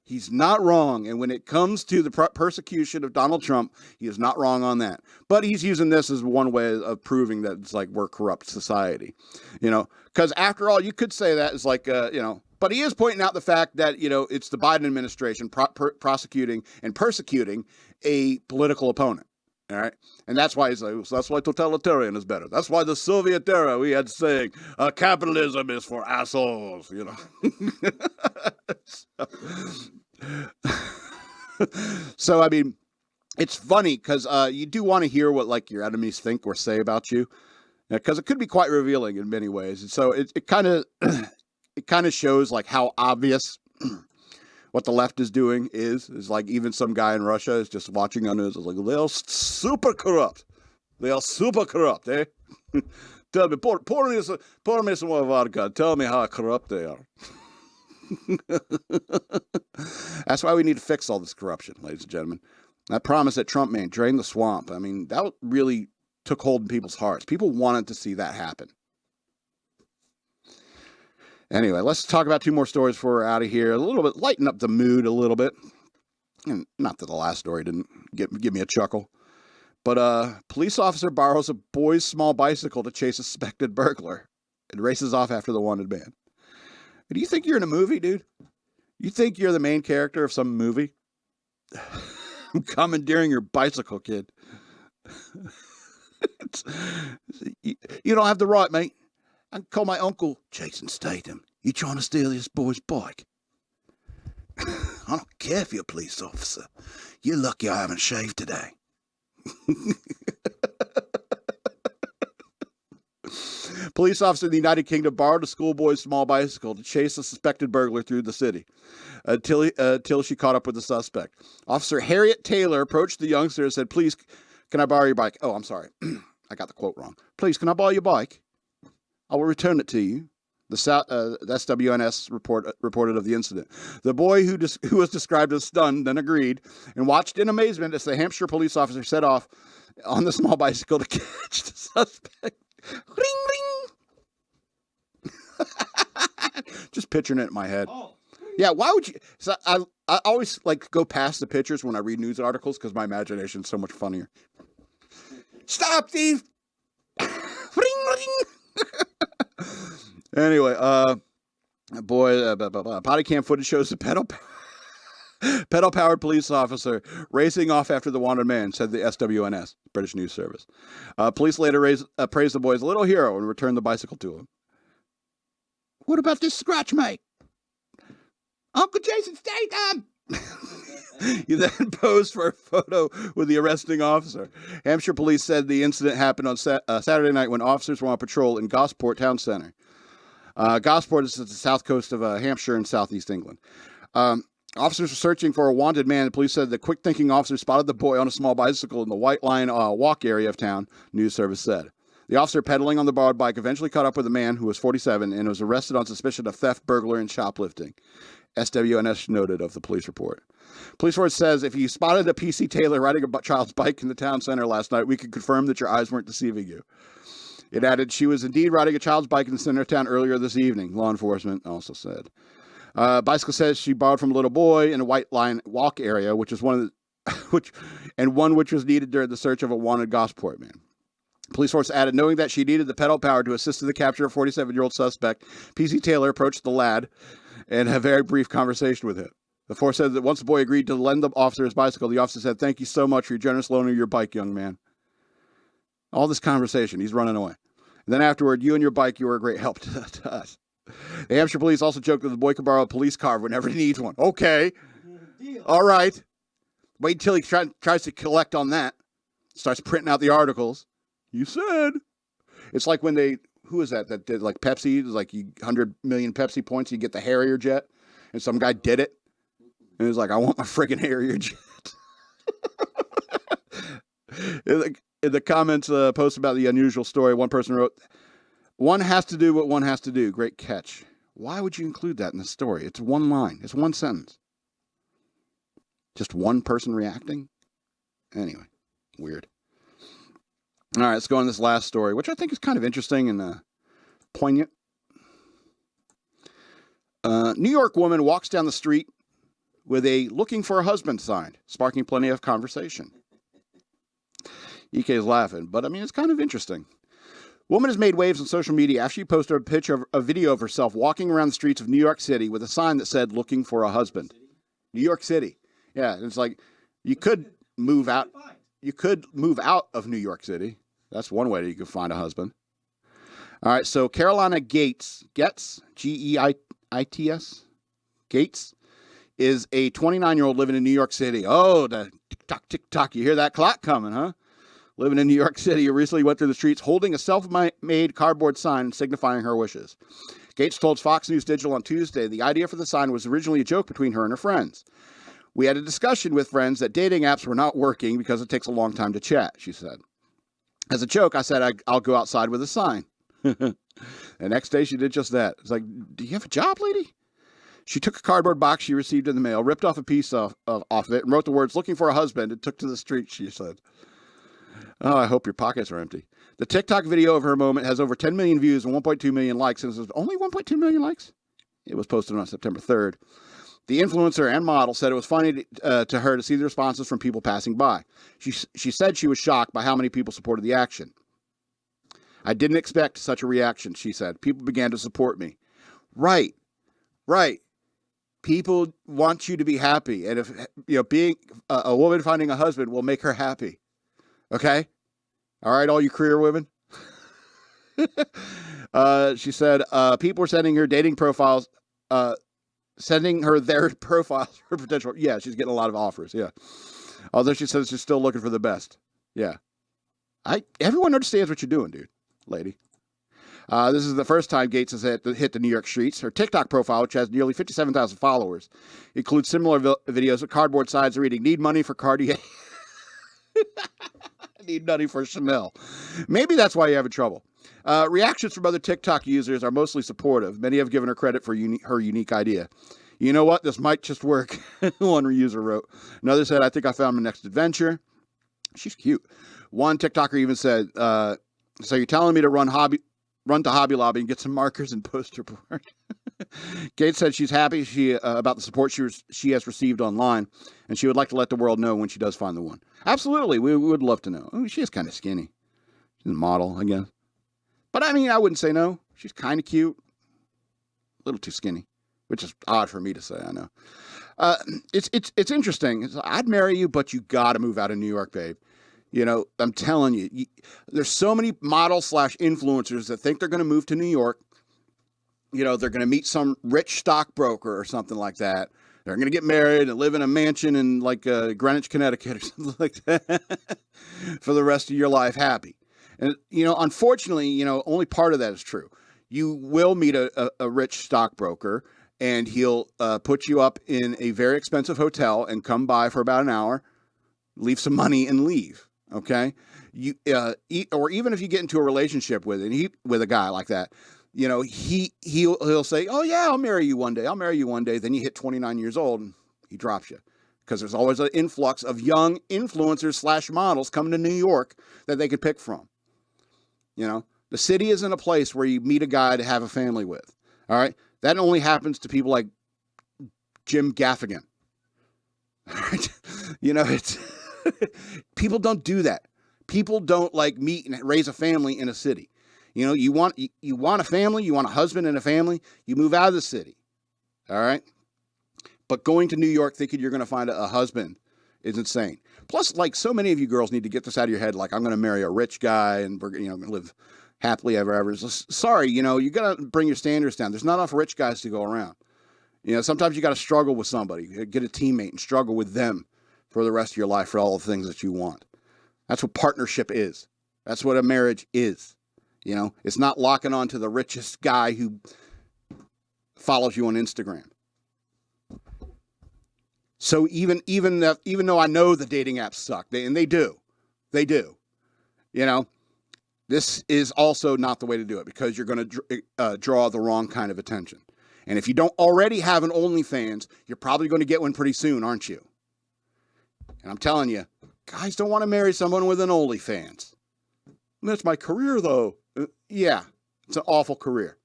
He's not wrong. And when it comes to the persecution of Donald Trump, he is not wrong on that. But he's using this as one way of proving that it's like we're a corrupt society, because after all, you could say that it's like, but he is pointing out the fact that, it's the Biden administration prosecuting and persecuting a political opponent. All right. And that's why he's like, that's why totalitarian is better. That's why the Soviet era, we had saying capitalism is for assholes, So, I mean, it's funny because you do want to hear what like your enemies think or say about you, because it could be quite revealing in many ways. And so it kind of shows like how obvious what the left is doing is like even some guy in Russia is just watching on news. It's like, they're super corrupt. They are super corrupt, eh? Tell me, pour me some more vodka. Tell me how corrupt they are. That's why we need to fix all this corruption, ladies and gentlemen. That promise that Trump made, drain the swamp. I mean, that really took hold in people's hearts. People wanted to see that happen. Anyway, let's talk about 2 more stories before we're out of here. A little bit, lighten up the mood a little bit. And not that the last story didn't give me a chuckle. But police officer borrows a boy's small bicycle to chase a suspected burglar and races off after the wanted man. Do you think you're in a movie, dude? You think you're the main character of some movie? I'm commandeering your bicycle, kid. You don't have the right, mate. I can call my uncle Jason Statham. You trying to steal this boy's bike? I don't care if you're a police officer. You're lucky I haven't shaved today. Police officer in the United Kingdom borrowed a schoolboy's small bicycle to chase a suspected burglar through the city until she caught up with the suspect. Officer Harriet Taylor approached the youngster and said, please, can I borrow your bike? Oh, I'm sorry. I got the quote wrong. Please, can I borrow your bike? I will return it to you. The SWNS reported of the incident. The boy who was described as stunned then agreed and watched in amazement as the Hampshire police officer set off on the small bicycle to catch the suspect. Ring, ring. Just picturing it in my head. Oh. Yeah, why would you? So I always like go past the pictures when I read news articles because my imagination is so much funnier. Stop, thief! Ring, ring. Anyway, body cam footage shows the pedal-powered police officer racing off after the wanted man, said the SWNS, British News Service. Police later praised the boy as a little hero and returned the bicycle to him. What about this scratch, mate? Uncle Jason Statham! He then posed for a photo with the arresting officer. Hampshire police said the incident happened on Saturday night when officers were on patrol in Gosport Town Centre. Gosport is at the south coast of Hampshire in southeast England. Officers were searching for a wanted man. The police said the quick-thinking officer spotted the boy on a small bicycle in the White Line Walk area of town, news service said. The officer pedaling on the borrowed bike eventually caught up with a man who was 47 and was arrested on suspicion of theft, burglary, and shoplifting. SWNS noted of the police report. Police report says if you spotted a PC Taylor riding a child's bike in the town center last night, we can confirm that your eyes weren't deceiving you. It added she was indeed riding a child's bike in the center of town earlier this evening, law enforcement also said. Bicycle says she borrowed from a little boy in a White Line Walk area, which was one which was needed during the search of a wanted Gosport man. Police force added, knowing that she needed the pedal power to assist in the capture of a 47-year-old suspect, PC Taylor approached the lad and had a very brief conversation with him. The force said that once the boy agreed to lend the officer his bicycle, the officer said, "Thank you so much for your generous loan of your bike, young man." All this conversation, he's running away. And then afterward, you and your bike, you were a great help to us. The Hampshire police also joked that the boy could borrow a police car whenever he needs one. Okay. All right. Wait until he tries to collect on that. Starts printing out the articles. You said. It's like when who is that did like Pepsi, like 100 million Pepsi points, you get the Harrier jet. And some guy did it. And he was like, I want my friggin' Harrier jet. In the comments post about the unusual story, one person wrote, "One has to do what one has to do." Great catch. Why would you include that in the story? It's one line. It's one sentence. Just one person reacting? Anyway, weird. All right, let's go on this last story, which I think is kind of interesting and poignant. New York woman walks down the street with a "looking for a husband" sign, sparking plenty of conversation. EK is laughing, but I mean, it's kind of interesting. Woman has made waves on social media after she posted a video of herself walking around the streets of New York City with a sign that said "looking for a husband." New York City. Yeah, it's like you could move out. You could move out of New York City. That's one way that you could find a husband. All right, so Carolina Gates, G-E-I-T-S, Gates, is a 29-year-old living in New York City. Oh, the tick-tock, tick-tock. You hear that clock coming, huh? Living in New York City, who recently went through the streets holding a self-made cardboard sign signifying her wishes. Gates told Fox News Digital on Tuesday the idea for the sign was originally a joke between her and her friends. "We had a discussion with friends that dating apps were not working because it takes a long time to chat," she said. "As a joke, I said I'll go outside with a sign." The next day, she did just that. It's like, "Do you have a job, lady?" She took a cardboard box she received in the mail, ripped off a piece off of it, and wrote the words "looking for a husband," and took to the street, she said. Oh, I hope your pockets are empty. The TikTok video of her moment has over 10 million views and 1.2 million likes. And it was only 1.2 million likes? It was posted on September 3rd. The influencer and model said it was funny to her to see the responses from people passing by. She said she was shocked by how many people supported the action. "I didn't expect such a reaction," she said. "People began to support me." Right. People want you to be happy. And if being a woman finding a husband will make her happy. Okay? All right, all you career women. She said people were sending her dating profiles, sending her their profiles for potential. Yeah, she's getting a lot of offers. Yeah. Although she says she's still looking for the best. Yeah. Everyone understands what you're doing, dude, lady. This is the first time Gates has hit the New York streets. Her TikTok profile, which has nearly 57,000 followers, includes similar videos with cardboard signs reading "Need money for Cartier." "Need money for Chanel." Maybe that's why you're having trouble. Reactions from other TikTok users are mostly supportive. Many have given her credit for her unique idea. You know what? This might just work, one user wrote. Another said, I think I found my next adventure. She's cute. One TikToker even said, so you're telling me to run to Hobby Lobby and get some markers and poster board. Kate said she's happy about the support she has received online, and she would like to let the world know when she does find the one. Absolutely, we would love to know. She is kind of skinny. She's a model, I guess. But I mean, I wouldn't say no. She's kind of cute. A little too skinny, which is odd for me to say, I know. It's interesting. I'd marry you, but you got to move out of New York, babe. You know, I'm telling you, there's so many models/influencers that think they're going to move to New York. You know, they're going to meet some rich stockbroker or something like that. They're going to get married and live in a mansion in like Greenwich, Connecticut or something like that for the rest of your life happy. And, you know, unfortunately, you know, only part of that is true. You will meet a rich stockbroker and he'll put you up in a very expensive hotel and come by for about an hour, leave some money and leave. Okay. Or even if you get into a relationship with a guy like that, you know, he'll say, oh yeah, I'll marry you one day. I'll marry you one day. Then you hit 29 years old and he drops you because there's always an influx of young influencers/models coming to New York that they could pick from. You know, the city isn't a place where you meet a guy to have a family with. All right. That only happens to people like Jim Gaffigan. All right. You know, it's people don't do that. People don't like meet and raise a family in a city. You know, you want a family, you want a husband and a family, you move out of the city. All right. But going to New York thinking you're going to find a husband is insane. Plus, like, so many of you girls need to get this out of your head. Like, I'm going to marry a rich guy and we're, you know, going to live happily ever. Sorry, you know, you got to bring your standards down. There's not enough rich guys to go around. You know, sometimes you got to struggle with somebody, get a teammate and struggle with them for the rest of your life for all the things that you want. That's what partnership is. That's what a marriage is. You know, it's not locking on to the richest guy who follows you on Instagram. So even though I know the dating apps suck, they do. You know, this is also not the way to do it because you're going to draw the wrong kind of attention. And if you don't already have an OnlyFans, you're probably going to get one pretty soon, aren't you? And I'm telling you, guys don't want to marry someone with an OnlyFans. That's my career, though. Yeah, it's an awful career.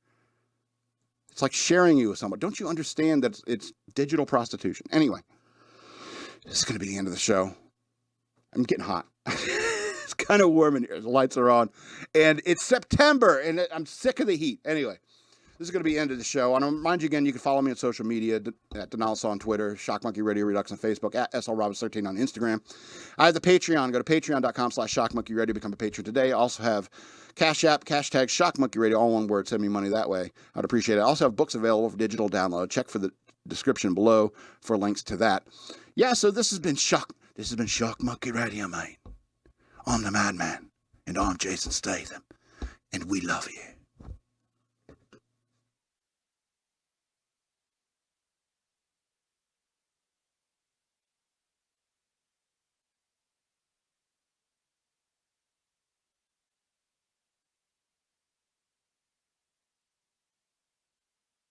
It's like sharing you with someone. Don't you understand that it's digital prostitution? Anyway, this is going to be the end of the show. I'm getting hot. It's kind of warm in here. The lights are on. And it's September, and I'm sick of the heat. Anyway, this is going to be the end of the show. I want to remind you again, you can follow me on social media at Denalsa on Twitter, shockmonkeyradio Redux on Facebook, at SLRoberts13 on Instagram. I have the Patreon. Go to patreon.com/shockmonkeyradio. Become a patron today. I also have Cash App, #, shockmonkeyradio, all one word. Send me money that way. I'd appreciate it. I also have books available for digital download. Check for the description below for links to that. Yeah, so this has been Shock Monkey Radio, mate. I'm the Madman, and I'm Jason Statham, and we love you.